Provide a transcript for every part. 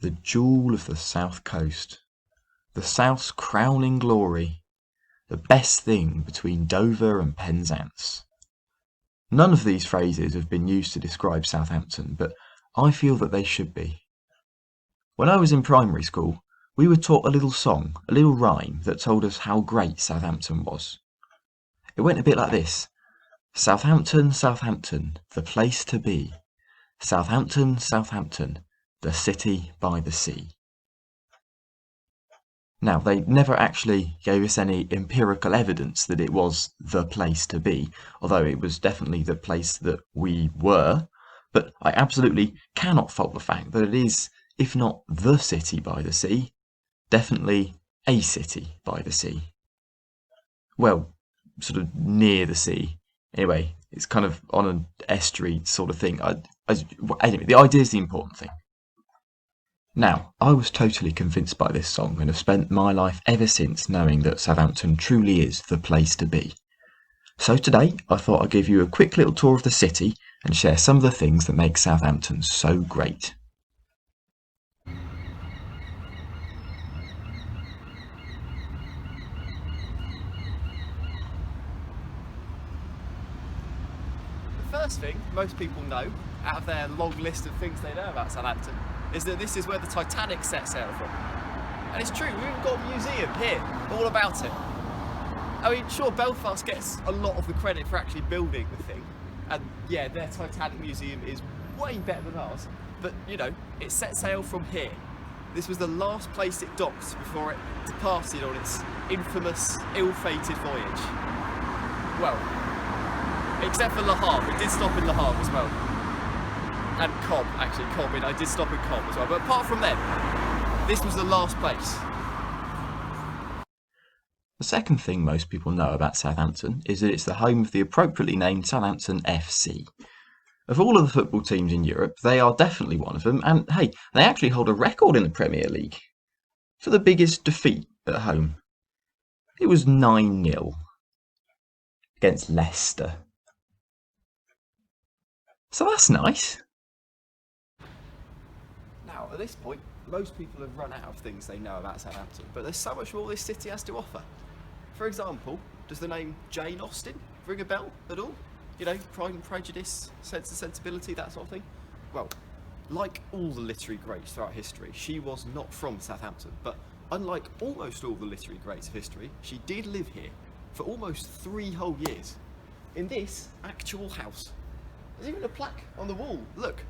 the jewel of the south coast, the south's crowning glory, the best thing between Dover and Penzance. None of these phrases have been used to describe Southampton, but I feel that they should be. When I was in primary school, we were taught a little song, a little rhyme that told us how great Southampton was. It went a bit like this: Southampton, Southampton, the place to be. Southampton, Southampton, the city by the sea. Now, they never actually gave us any empirical evidence that it was the place to be, although it was definitely the place that we were, but I absolutely cannot fault the fact that it is, if not the city by the sea, definitely a city by the sea. Well, sort of near the sea. Anyway, it's kind of on an estuary sort of thing. Anyway, the idea is the important thing. Now, I was totally convinced by this song and have spent my life ever since knowing that Southampton truly is the place to be. So today, I thought I'd give you a quick little tour of the city and share some of the things that make Southampton so great. The first thing most people know, out of their long list of things they know about Southampton, is that this is where the Titanic set sail from. And it's true, we've even got a museum here, all about it. I mean, sure, Belfast gets a lot of the credit for actually building the thing, and yeah, their Titanic museum is way better than ours, but you know, it set sail from here. This was the last place it docked before it departed on its infamous, ill-fated voyage. Well, except for Le Havre, it did stop in Le Havre as well. And Cobb, actually, I did stop in Cobb as well, but apart from them, this was the last place. The second thing most people know about Southampton is that it's the home of the appropriately named Southampton FC. Of all of the football teams in Europe, they are definitely one of them, and hey, they actually hold a record in the Premier League for the biggest defeat at home. It was 9-0 against Leicester. So that's nice. Now, at this point, most people have run out of things they know about Southampton, but there's so much more this city has to offer. For example, does the name Jane Austen ring a bell at all? You know, Pride and Prejudice, Sense and Sensibility, that sort of thing? Well, like all the literary greats throughout history, she was not from Southampton, but unlike almost all the literary greats of history, she did live here for almost 3 whole years, in this actual house. There's even a plaque on the wall, look.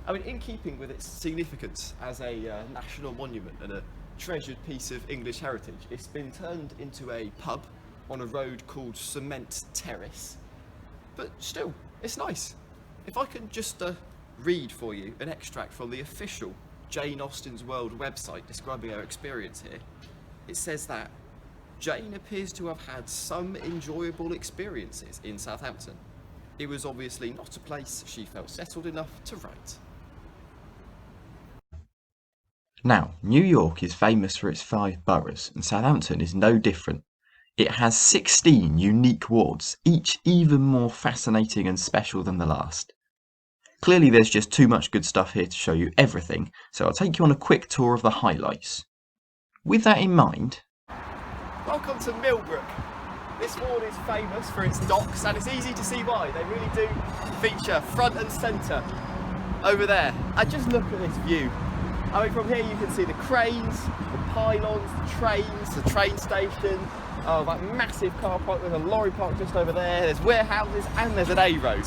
I mean, in keeping with its significance as a national monument and a treasured piece of English heritage, it's been turned into a pub on a road called Cement Terrace. But still, it's nice. If I can just read for you an extract from the official Jane Austen's World website describing her experience here, it says that Jane appears to have had some enjoyable experiences in Southampton. It was obviously not a place she felt settled enough to write. Now, New York is famous for its 5 boroughs, and Southampton is no different. It has 16 unique wards, each even more fascinating and special than the last. Clearly there's just too much good stuff here to show you everything, so I'll take you on a quick tour of the highlights. With that in mind... Welcome to Millbrook. This ward is famous for its docks, and it's easy to see why. They really do feature front and centre over there. And just look at this view. I mean, from here you can see the cranes, the pylons, the trains, the train station. Oh, that massive car park, there's a lorry park just over there, there's warehouses and there's an A road.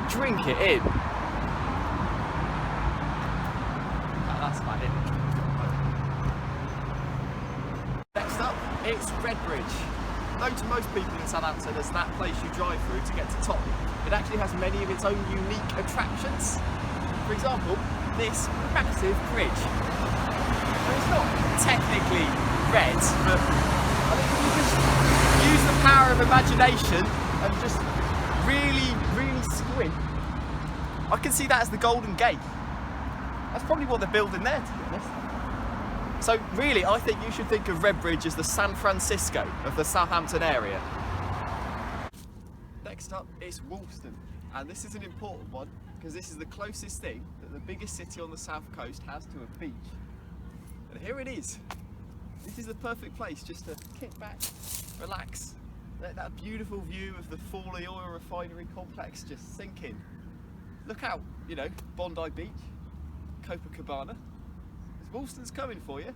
Drink it in. Oh, that's about it. Next up, it's Redbridge. Known to most people in Southampton as that place you drive through to get to top. It actually has many of its own unique attractions. For example, this massive bridge. I mean, it's not technically red, but I think if you just use the power of imagination and just really squint, I can see that as the Golden Gate. That's probably what they're building there, to be honest. So really, I think you should think of Redbridge as the San Francisco of the Southampton area. Next up is Woolston, and this is an important one because this is the closest thing that that the biggest city on the south coast has to a beach. And here it is. This is the perfect place just to kick back, relax, let that beautiful view of the Fawley oil refinery complex just sink in. Look out, you know, Bondi Beach, Copacabana. Woolston's coming for you.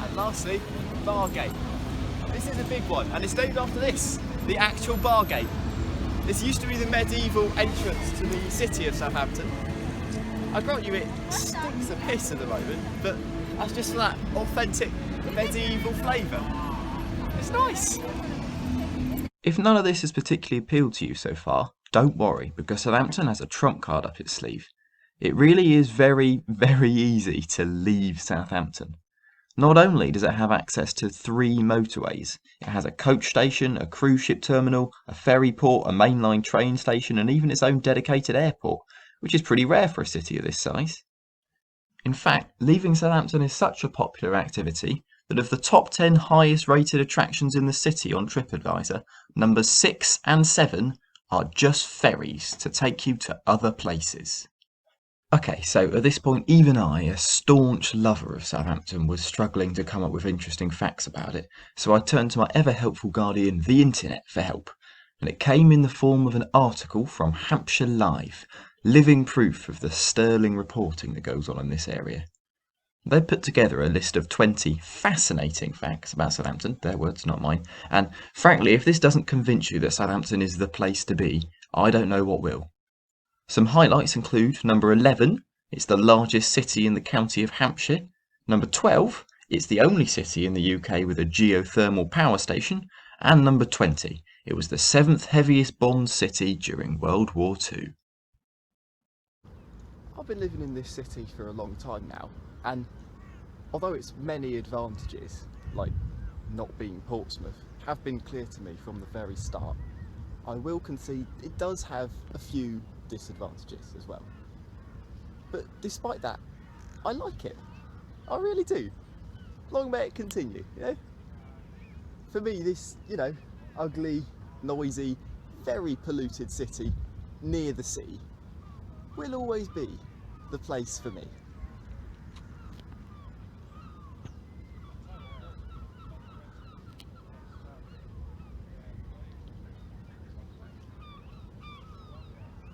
And lastly, Bargate. This is a big one, and it's named after this, the actual Bargate. This used to be the medieval entrance to the city of Southampton. I grant you it stinks a piss at the moment, but that's just for that authentic medieval flavour. It's nice. If none of this has particularly appealed to you so far, don't worry, because Southampton has a trump card up its sleeve. It really is very, very easy to leave Southampton. Not only does it have access to 3 motorways, it has a coach station, a cruise ship terminal, a ferry port, a mainline train station, and even its own dedicated airport, which is pretty rare for a city of this size. In fact, leaving Southampton is such a popular activity that of the top 10 highest rated attractions in the city on TripAdvisor, numbers 6 and 7 are just ferries to take you to other places. Okay, so at this point, even I, a staunch lover of Southampton, was struggling to come up with interesting facts about it, so I turned to my ever-helpful guardian, the internet, for help. And it came in the form of an article from Hampshire Live, living proof of the sterling reporting that goes on in this area. They put together a list of 20 fascinating facts about Southampton, their words, not mine, and frankly, if this doesn't convince you that Southampton is the place to be, I don't know what will. Some highlights include number 11, it's the largest city in the county of Hampshire. Number 12, it's the only city in the UK with a geothermal power station. And number 20, it was the 7th heaviest bombed city during World War II. I've been living in this city for a long time now, and although its many advantages, like not being Portsmouth, have been clear to me from the very start, I will concede it does have a few disadvantages as well. But despite that, I like it. I really do. Long may it continue, you know? For me, this, you know, ugly, noisy, very polluted city near the sea will always be the place for me.